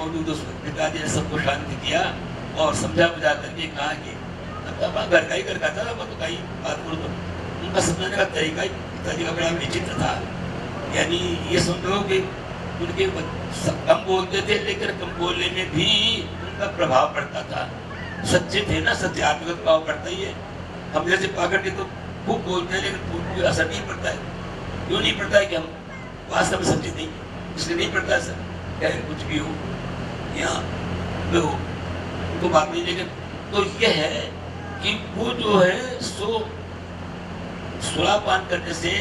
मौजूद उस पिताजी ने सबको शांत किया और समझा बुझा करके कहा कि घर का ही घर का था, मैं तो कहीं बात करूँ तो उनका समझाने का तरीका ही पिताजी का बड़ा विचित्र था। यानी ये समझो कि उनके कम बोलते थे लेकिन कम बोलने में भी उनका प्रभाव पड़ता था। सच्चे थे ना, सच्चे आत्मा का प्रभाव पड़ता ही है। हम जैसे पागल के तो खूब बोलते हैं लेकिन कोई असर नहीं पड़ता है। क्यों नहीं पड़ता है कि हम वास्तव में सच्चे नहीं, इसलिए नहीं पड़ता सर, क्या कुछ भी हो यहाँ तो बात नहीं। लेकिन तो यह है कि वो जो है सो सुरापान करने से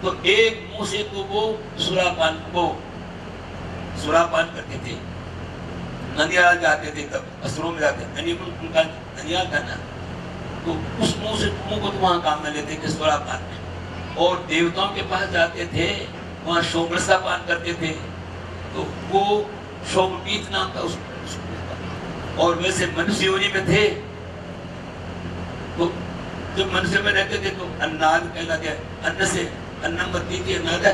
तो एक मुंह से तो वो सुरापान करते थे, ननियाल जाते थे, तब असुरों में जाते उनका ननियाल था ना, तो उस मुंह से मुंह को तो वहां काम में लेते थे सुरापान में। और देवताओं के पास जाते थे, वहां सोमरसा पान करते थे, तो वो सोमपीत नाम था उस और वैसे मनुष्य योनि में थे, तो जब मनुष्य में रहते थे तो अन्नाद कहलाते, अन्न से अन्नम बत्ती थी, अन्नाद है,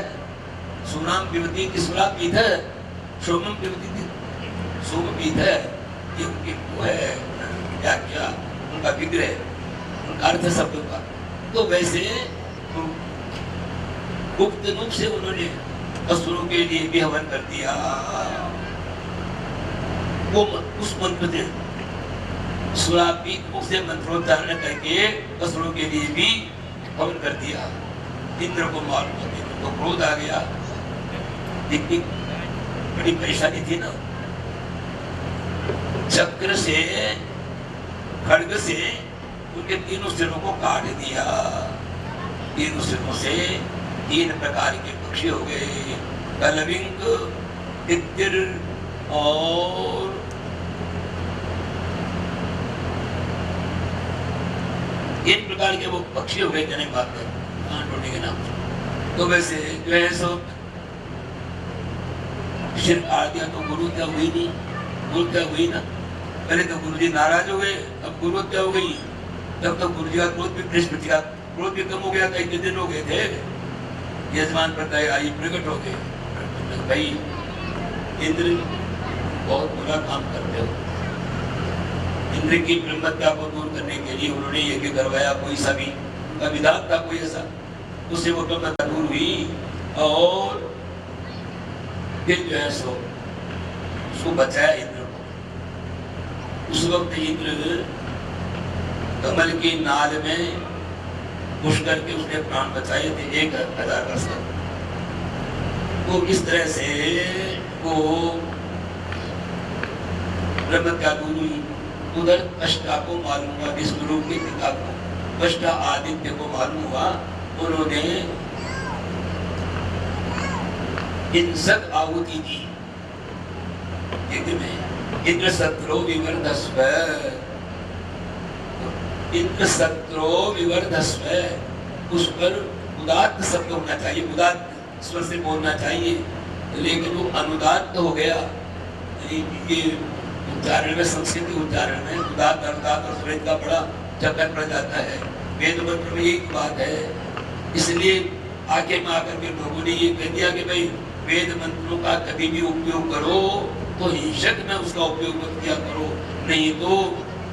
सुनाम पिबती थी, सुरा पीत है, सोमम पिबती थी, सोम पीत है। ये उनकी वो है क्या क्या उनका विग्रह, उनका अर्थ शब्दों का। तो वैसे गुप्त रूप से उन्होंने असुरों के लिए भी हवन कर दिया। वो उस मंत्र से सुरापीत मुख से मंत्रोच्चारण करके असुरों के लिए भी हवन कर दिया। इंद्र को मालूम होते तो क्रोध आ गया, इतनी बड़ी परेशानी थी ना। चक्र से खड्ग से उनके तीनों सिरों को काट दिया। तीनों सिरों से 3 प्रकार के पक्षी हो गए, कलविंग, तितिर और इन प्रकार के वो पक्षी हो गए। कहने बात कर टोने के नाम। तो वैसे जो है सो शिर काट दिया तो गुरु क्या हुई नहीं, गुरु क्या हुई ना। पहले तो गुरु जी नाराज हो गए, अब गुरु क्या हो गई। तब तो गुरु जी का क्रोध भी बृहस्पति का क्रोध भी कम हो गया था। इतने दिन हो गए थे, यजमान पर आई प्रकट हो गए, भाई इंद्र बहुत बुरा काम करते हो। इंद्र की ब्रह्मत्या को दूर करने के लिए उन्होंने यज्ञ करवाया, कोई सा भी उनका विधान था कोई ऐसा, उससे वो ब्रह्मत्या दूर हुई। और फिर जो है सो उसको बचाया इंद्र को। उस वक्त इंद्र कमल की नाल में घुस करके उसने प्राण बचाए थे 1000 वर्ष तक। तो इस तरह से वो ब्रह्मत्या दूर हुई। उधर अष्टा को मालूम हुआ, विष्णु के पिता को अष्टा आदित्य को मालूम हुआ, उन्होंने हिंसक आहुति दी यज्ञ में। इंद्र शत्रो विवर्धस्व, इंद्र शत्रो विवर्धस्व, उस पर उदात्त शब्द होना चाहिए, उदात्त स्वर से बोलना चाहिए, लेकिन वो अनुदात्त हो गया। ये उच्चारण में, संस्कृत उच्चारण में उदात्त अनुदात्त और स्वेद का बड़ा चक्कर पड़ जाता है। वेद मंत्र में यही बात है। इसलिए आगे में आकर के लोगों ने ये कह दिया कि भाई वेद मंत्रों का कभी भी उपयोग करो तो हिंसक में उसका उपयोग मत किया करो, नहीं तो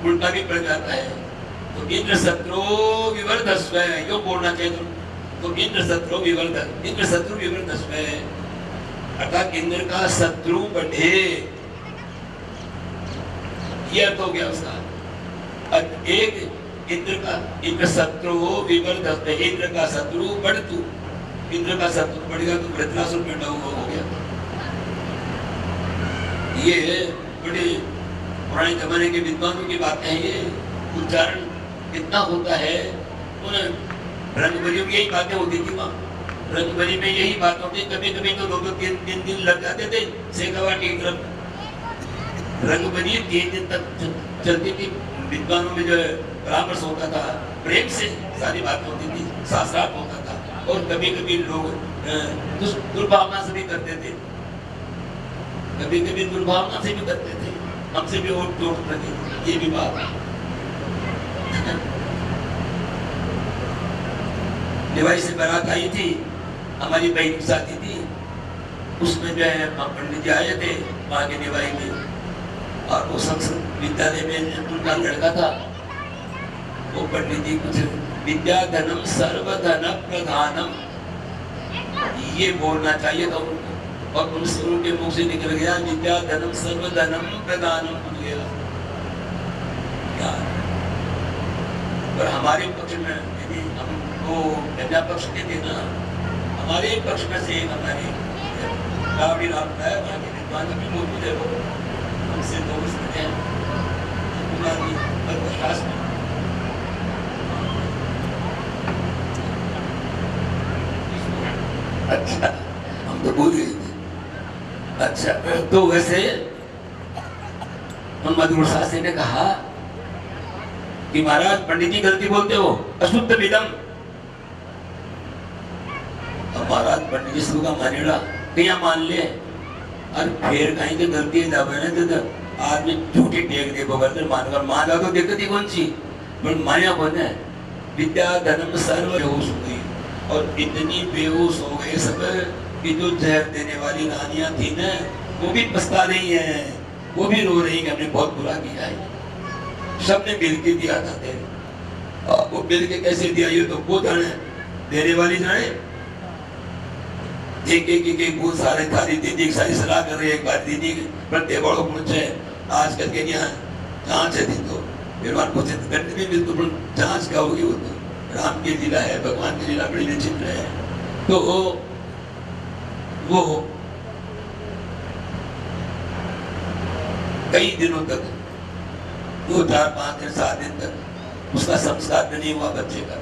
उल्टा भी पड़ जाता है। तो इंद्र शत्रु विवर्धस्व, यो बोलना चाहिए। तो इंद्र शत्रु विवर्ध, इंद्र शत्रु विवर्धस्व, अर्थात इंद्र का शत्रु बढ़े, ये अर्थ हो गया उसका। एक इंद्र शत्रु विवर्धस्व, इंद्र का शत्रु बढ़ तू, इंद्र का शत्रु बढ़ेगा तो वृत्रासुर पैदा हो गया। ये बड़े पुराने जमाने के विद्वानों की बात है। ये उच्चारण कितना होता है, उन्हें रंगभरी में यही बातें होती थी। वहाँ रंगभरी में यही बात होती, कभी कभी तो 2-3 दिन लग जाते थे शेखावाटी की तरफ। रंगभरी 3 दिन तक चलती थी। विद्वानों में जो है परामर्श होता था, प्रेम से सारी बात होती थी, शास्त्रार्थ होता था। और कभी कभी लोग दुर्भावना से भी करते थे, कभी कभी दुर्भावना से भी करते थे, हमसे भी और टोटते थे। ये भी बात निवाई से बारात आई थी, हमारी बहन की शादी थी, उसमें जो है पंडित जी आए थे, वहाँ के निवाई में, और वो संस्कृत विद्यालय में उनका लड़का था, वो पंडित जी कुछ विद्या धनम सर्वधन प्रधानम ये बोलना चाहिए था उनको, और उनके मुख से निकल गया विद्या धनम सर्वधनम प्रधानम हो गया। पर हमारे पक्ष में यदि हम वो कन्या पक्ष के थे ना, हमारे पक्ष में से एक हमारे काफी राम है, वहाँ के विद्वान भी मौजूद है, वो हमसे दोस्त हैं शास्त्र। अच्छा हम तो भूल गए थे। अच्छा तो वैसे मधुर शास्त्री ने कहा कि महाराज पंडित जी गलती बोलते हो, अशुद्ध विदम। अब महाराज पंडित जी का मानेगा क्या मान ले, और फिर कहीं तो गलती दबाने तो आदमी झूठी टेक दे बगल मानकर माना तो दिक्कत ही कौन सी, पर माया कौन है। विद्या धर्म सर्व बेहोश हो गई, और इतनी बेहोश हो गए सब कि जो जहर देने वाली रानियां थी ना, वो भी पछता रही है, वो भी रो रही कि हमने बहुत बुरा किया है। सबने मिल के दिया था तेरे, और वो मिल के कैसे दिया ये तो वो जाने, देने वाली जाने। एक बहुत सारे थाली दीदी एक सारी सलाह कर रही है, एक बार दीदी प्रत्येक बड़ों पूछे आज कल के यहाँ जांच है थी, तो फिर बार पूछे गंड भी मिल तो जांच क्या होगी, वो तो राम की लीला है, भगवान की लीला बड़ी विचित्र है। तो वो कई दिनों तक 2, 4, 5 दिन 7 दिन तक उसका संस्कार भी नहीं हुआ बच्चे का।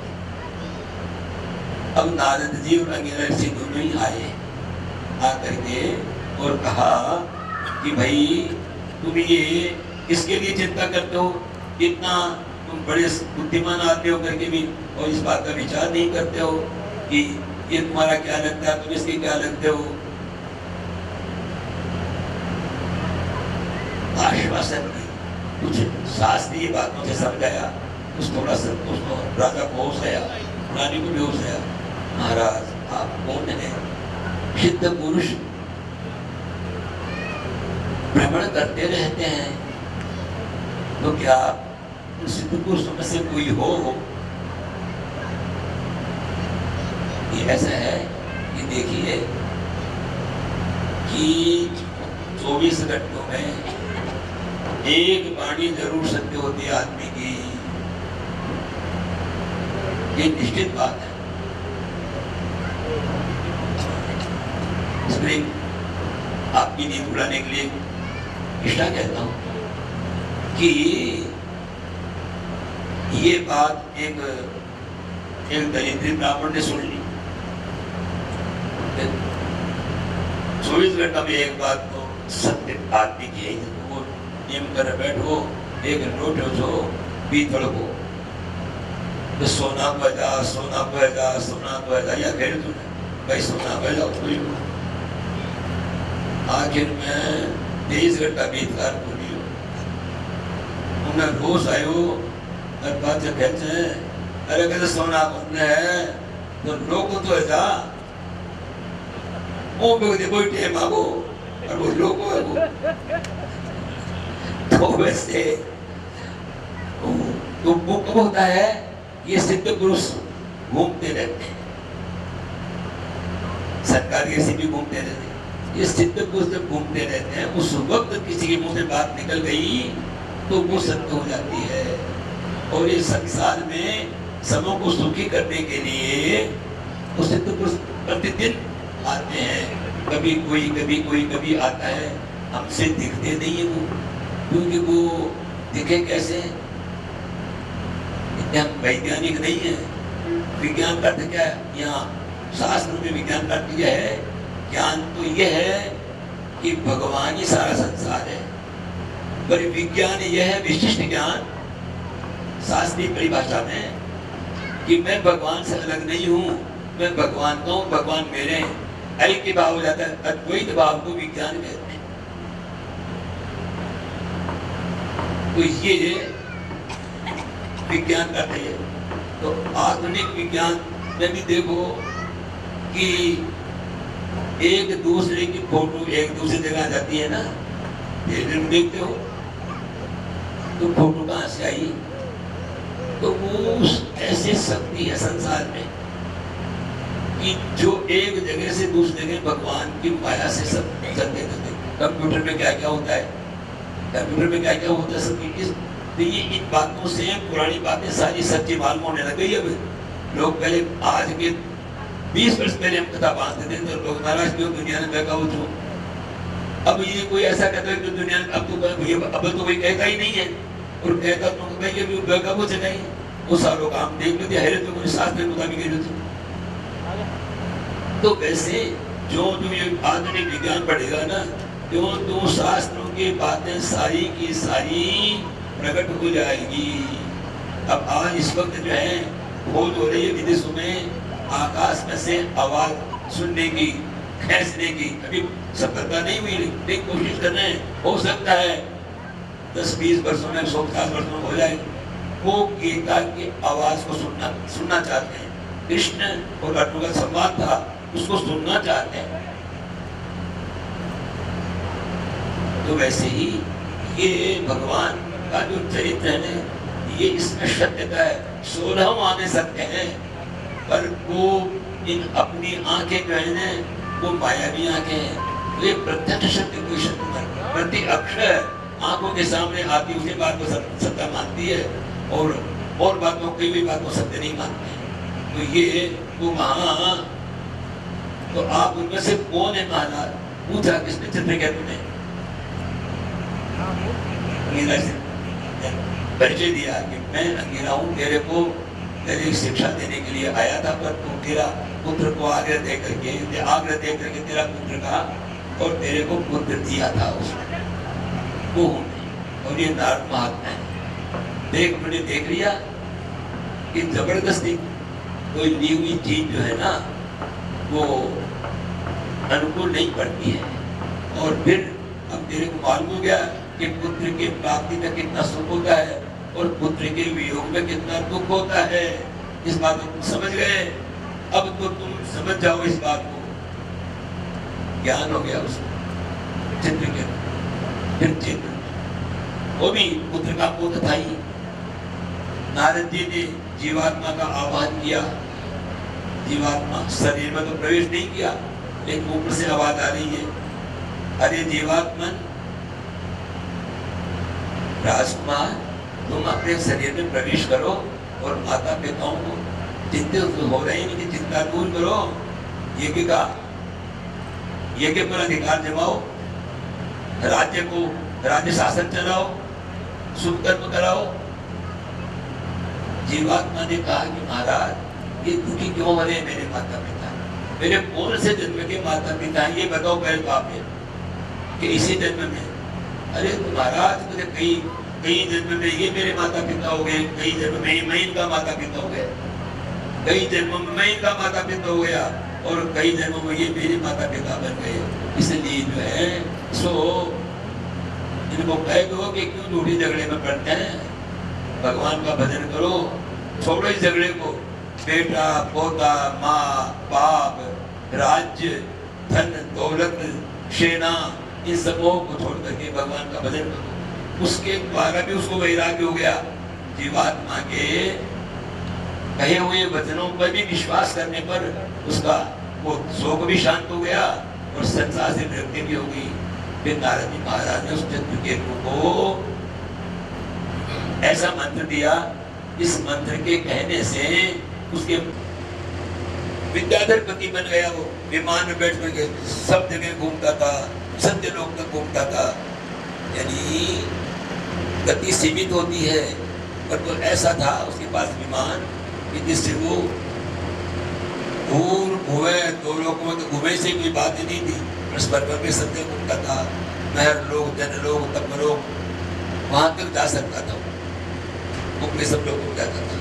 अब नारद जी और अंगिरा ऋषि दोनों ही आए, आकर के और कहा कि भाई तुम ये इसके लिए चिंता करते हो, इतना तुम बड़े बुद्धिमान आदमी हो करके भी और इस बात का विचार नहीं करते हो कि ये तुम्हारा क्या लगता है, तुम इसके क्या लगते हो। आश्वासन कुछ शास्त्रीय बातों से समझाया, कुछ थोड़ा सा उसको राजा को होश आया, रानी को भी होश आया। महाराज आप कौन है? सिद्ध पुरुष भ्रमण करते रहते हैं, तो क्या सिद्ध पुरुषों में से कोई हो? ये ऐसा है कि देखिए कि 24 घंटों में एक वाणी जरूर सत्य होती है आदमी की, ये निश्चित बात है। इसमें आपकी नींद उड़ाने के लिए इष्टा कहता हूं कि ये बात एक दरिद्री ब्राह्मण ने सुन ली। 24 घंटा में एक बात तो सत्य आदमी की है, वो नियम कर बैठो, एक लोटे जो पीतल को तो सोना बजा सोना बजा सोना बजा, या कह तूने भाई सोना बजा कोई। आखिर में 23 घंटा बीतकार बोली उन्हें रोज आयो और बात जब कहते हैं अरे कहते सोना कौन है तो लोग तो ऐसा वो कोई टेम आगो और वो लोग है वो तो वैसे तो वो कब होता है? ये सिद्ध पुरुष घूमते रहते हैं, सरकार के भी घूमते रहते हैं। ये सिद्ध पुरुष जब घूमते रहते हैं उस वक्त किसी के मुंह से बात निकल गई तो वो सत्य हो जाती है। और इस संसार में सबों को सुखी करने के लिए वो सिद्ध पुरुष प्रतिदिन आते हैं, कभी कोई कभी आता है। हमसे दिखते नहीं है वो, क्योंकि वो दिखे कैसे? हम वैज्ञानिक नहीं है। विज्ञान का अर्थ क्या है? यहाँ शास्त्र में विज्ञान का अर्थ यह है, ज्ञान तो यह है कि भगवान ही सारा संसार है, पर विज्ञान यह है विशिष्ट ज्ञान शास्त्रीय परिभाषा में कि मैं भगवान से अलग नहीं हूँ, मैं भगवान का हूँ, भगवान मेरे हैं। ऐक्य भाव हो जाता है, अद्वैत भाव को विज्ञान कहते हैं। तो ये विज्ञान का है। तो आधुनिक विज्ञान में भी देखो कि एक दूसरे की फोटो एक दूसरी जगह जाती है ना, टेलीविजन देखते हो तो फोटो कहाँ से आई? तो वो ऐसी शक्ति है संसार में कि जो एक जगह से दूसरी जगह भगवान की माया से सब चलते रहते। कंप्यूटर में क्या क्या होता है, कंप्यूटर में क्या क्या होता है सब तो ये इन बातों से पुरानी बातें सारी सच्ची मालूम होने लग गई। अब लोग पहले आज के 20 वर्ष पहले हम कथा बांधते थे तो लोग नाराज क्यों दुनिया में बैठा हो जो। अब ये कोई ऐसा कहता है कि दुनिया में अब तो कोई कहता ही नहीं है, और कहता तो कहीं भी बैठा हो जगह ही वो सारों काम देख लेते हैरत में कोई शास्त्र के मुताबिक है। तो वैसे जो ये आधुनिक विज्ञान बढ़ेगा ना, क्यों तो शास्त्रों की बातें सारी की सारी प्रकट हो जाएगी। अब आज इस वक्त जो है खोज हो रही है विदेशों में, आकाश में से आवाज सुनने की, खींचने की। अभी सफलता नहीं हुई लेकिन कोशिश कर रहे हैं, हो सकता है 10-20 वर्षों में, 150 वर्षों में हो जाए। वो गीता की आवाज को सुनना चाहते हैं। कृष्ण और अर्जुन का संवाद था, उसको सुनना चाहते हैं। तो वैसे ही ये भगवान का जो चरित्र है, ये इसमें सत्यता है। 16 आने सकते हैं, पर वो इन अपनी आंखें जो है ना, वो मायावी आंखें हैं। तो ये प्रत्यक्ष सत्य कोई सत्य प्रति अक्षर आंखों के सामने आती उसी बात को सत्य मानती है, और बातों कोई भी बात को सत्य नहीं मानते। तो ये वो वहां, तो आप उनमें से कौन है महाराज? पूछा किसने चित्रकेतु ने परिचय दिया कि मैं अंगिरा हूँ, तेरे को तेरी शिक्षा देने के लिए आया था, पर तू तेरा पुत्र को आग्रह दे करके तेरा पुत्र का और तेरे को पुत्र दिया था उसने, वो और ये नारद महात्मा है। मैंने देख लिया कि जबरदस्ती कोई ली हुई चीज जो है ना वो अनुकूल नहीं पड़ती है। और फिर अब तेरे को मालूम हो गया कि पुत्र की प्राप्ति में कितना सुख होता है और पुत्र के वियोग में कितना दुख होता है। इस बात को तुम समझ गए, अब तो तुम समझ जाओ इस बात को। ज्ञान हो गया उसको, चित्र के फिर चित्र, वो भी पुत्र का पुत्र था ही। नारद जी ने जीवात्मा का आह्वान किया। जीवात्मा शरीर में तो प्रवेश नहीं किया, लेकिन ऊपर से आवाज आ रही है, अरे जीवात्मन, राजकुमार, तुम अपने शरीर में प्रवेश करो और माता पिताओं को चिंतित हो रहे हैं कि चिंता दूर करो। यज्ञ पर अधिकार जमाओ, राज्य शासन चलाओ, शुभ कर्म कराओ। जीवात्मा ने कहा कि महाराज ये दुखी क्यों हो रहे हैं मेरे माता पिता? मेरे कौन से जन्म के माता पिता हैं ये बताओ पहले तो आप कि इसी जन्म में? अरे महाराज मुझे कई जन्म में ये मेरे माता पिता हो गए, कई जन्म में मैं इनका माता पिता हो गया, कई जन्म में मैं इनका माता पिता हो गया, और कई जन्मों में ये मेरे माता पिता बन गए। इसलिए जो है सो इनको कह दो कि क्यों झूठी झगड़े में पड़ते हैं, भगवान का भजन करो, छोड़ो इस झगड़े को। बेटा पोता, माँ बाप, राज्य, धन दौलत, सेना, इन सबों को छोड़ करके भगवान का भजन करो। उसके द्वारा भी उसको वैराग्य हो गया। जीवात्मा के कहे हुए वचनों पर भी विश्वास करने पर उसका वो शोक भी शांत हो गया और संसार से विरक्ति भी हो गई। फिर नारद जी महाराज ने उस चित्रकेतु को ऐसा मंत्र दिया, इस मंत्र के कहने से उसके विद्याधर पति बन गया। वो विमान में बैठ करके सब जगह घूमता था, सत्य लोक तक घूमता था। यानी गति सीमित होती है, पर वो ऐसा था उसके पास विमान कि जिससे वो घूमे दो लोगों में, तो घूमे से कोई बात ही नहीं थी। पर में सत्य घूमता था, महर लोग, जन लोग, तप लोग, वहां तक जा सकता था। वो सब लोग घूम जाता था।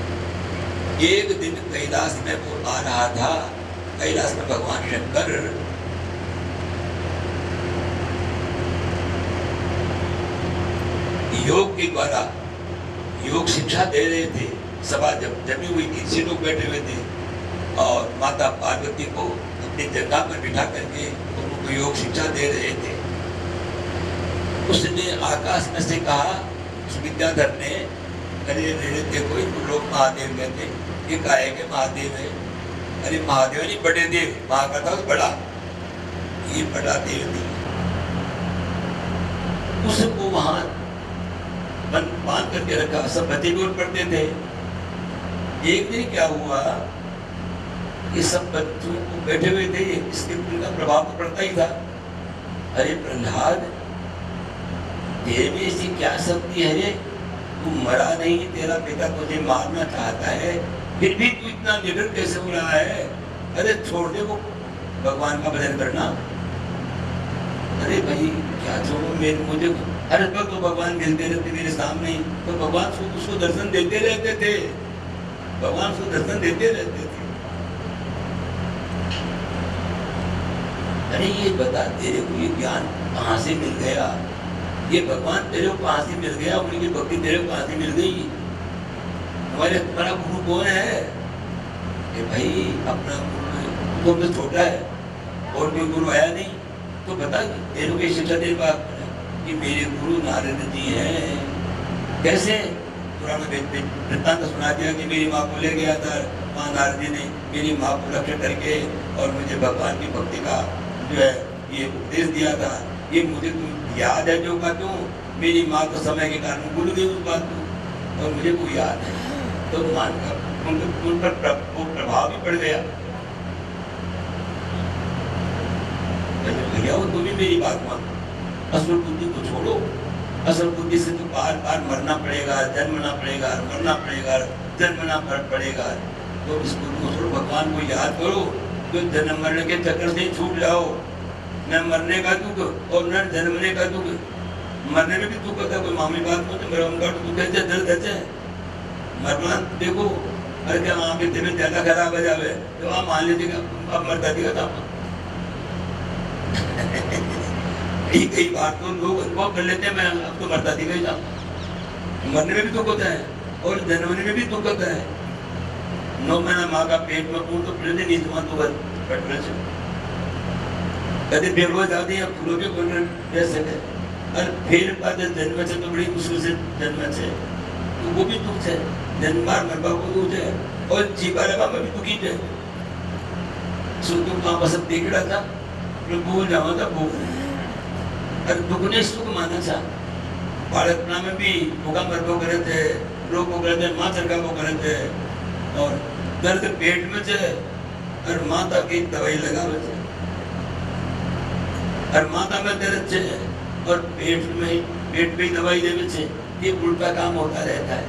एक दिन कैलाश में वो आ रहा था। कैलाश में भगवान शंकर योग के द्वारा योग शिक्षा दे रहे थे। सभा जब जमी हुई थी, 3 लोग बैठे हुए थे और माता पार्वती को अपनी जगह पर बिठा करके उनको योग शिक्षा दे रहे थे। उसने आकाश में से कहा, विद्याधर ने, अरे देखो इनको लोग महादेव कहते, ये काहे के महादेव है? अरे महादेव नहीं, बड़े देव, महा का था बड़ा, ये बड़ा देव नहीं। उसको वहां बांध करके रखा, सब बच्चे भी पढ़ते थे। एक दिन क्या हुआ, ये सब बच्चों को बैठे हुए थे, इसके उनका प्रभाव तो पड़ता ही था। अरे प्रहलाद, तेरे में ऐसी क्या शक्ति है? तू मरा नहीं, तेरा पिता तुझे मारना चाहता है, फिर भी तू इतना निडर कैसे हो रहा है? अरे छोड़ दे वो भगवान का भजन करना। अरे भाई क्या छोड़ो, मुझे हर वक्त तो भगवान मिलते रहते मेरे सामने, तो भगवान उसको दर्शन देते रहते थे, भगवान उसको दर्शन देते रहते थे। अरे ये बता, तेरे को ये ज्ञान कहाँ से मिल गया? ये भगवान तेरे को कहाँ से मिल गया? उनकी भक्ति तेरे को कहाँ से मिल गई? तुम्हारा गुरु कौन है? कि भाई अपना गुरु तो छोटा है और कोई गुरु आया नहीं, तो बता तेरे को शिक्षा दे बात कि मेरे गुरु नारद जी हैं। कैसे? पुराण वृत्तांत सुना दिया कि मेरी माँ को ले गया था वहाँ नारद जी ने, मेरी माँ को लक्ष्य करके और मुझे भगवान की भक्ति का जो है ये उपदेश दिया था। ये मुझे तुम याद है जो बात हूँ, मेरी माँ तो समय के कारण भूल गई उस बात को, और मुझे वो याद है, तो मान कर उन पर प्रभाव भी पड़ गया। भैया वो तुम भी मेरी बात मानो, असल बुद्धि को छोड़ो, असल बुद्धि से तो बार बार मरना पड़ेगा, जन्मना पड़ेगा, मरना पड़ेगा, जन्मना पड़ेगा। तो इस बुद्धि को छोड़ो, भगवान को याद करो, तो जन्म मरने के चक्कर से छूट जाओ। न मरने का दुख और न जन्मने का दुख। मरने में भी दुख होता है, कोई मामूली बात को तो मरने दुख है, दर्द है। मरना देखो, अरे क्या वहाँ पे तबियत ज्यादा खराब हो जावे तो आप मान लीजिएगा अब मरता दिखा था। कई बार तो लोग अनुभव कर लेते हैं, मैं अब तो मरता दिखा ही था। मरने में भी दुख होता है और जन्मने में भी दुख होता है। 9 महीना माँ का पेट में पूर्ण तो फिर नहीं तुम्हारा तो बस से कभी बेरोज आते हैं फूलों के कोने रह सके, और फिर बाद जन्म से तो बड़ी मुश्किल से जन्म से, तो वो भी दुख है। जन्म बार मरबा को दुख है और जीवा रहा में भी दुखी है। सो तो वहाँ बस देख रहा था, मैं भूल जावा था भूल, और दुख ने सुख माना था। बालकना में भी भूखा मरबो करे थे, रोग को करे थे, माँ चरका को करे थे, और दर्द पेट में थे और माता की दवाई लगावे थे, और माता में दर्द है और पेट में दवाई देवे छे। ये उल्टा काम होता रहता है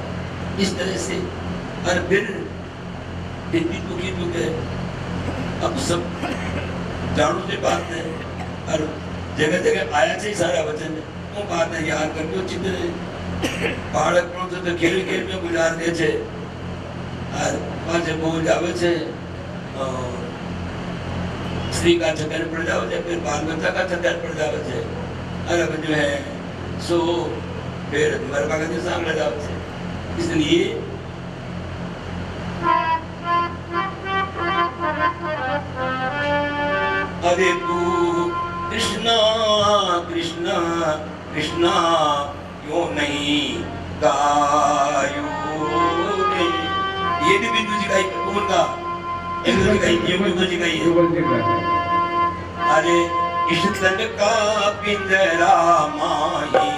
इस तरह से। और फिर दुखी दुख है। अब सब जानो से बात है, और जगह जगह आया से सारा वचन है, वो बात है याद करके चित्र है। बालक तो खेल खेल में गुजार दे छे, और पाछे बोल जावे छे, स्त्री का चक्कर पड़ जाओ, फिर बाल बच्चा का चक्कर पड़ जाओ, और अब जो है सो फिर मरबा का सामने जाओ। इसलिए अरे तू कृष्णा कृष्णा कृष्णा क्यों नहीं गायो रे। ये भी बिंदु जी का ही कौन का अरे इस तन का पिंजरा माही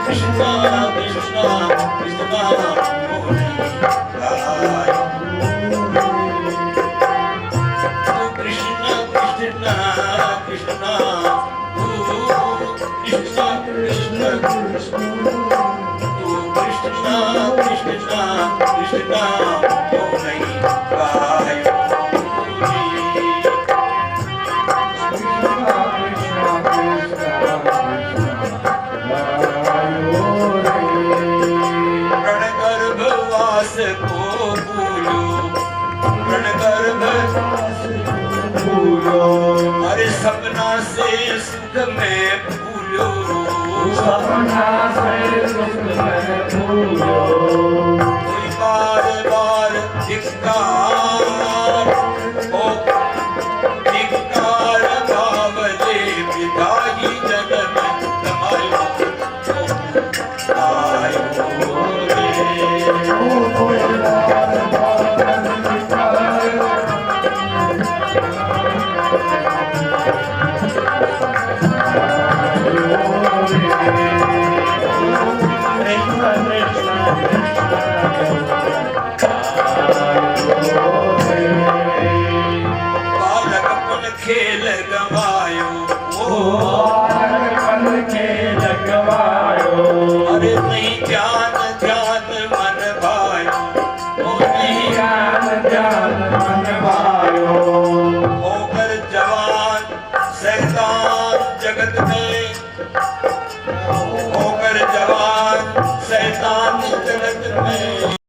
कृष्णा कृष्णा कृष्णा कृष्णा कृष्णा कृष्णा कृष्णा कृष्णा कृष्णा कृष्णा क्यों नहीं गायो। प्रण गर्भवास को भूलो, प्रण गर्भवास भूलो, अरे सपना से सुख में भूलो, सपना से सुख में भूलो। कोई बार बार धिक्कार ओ बालक पुन खेल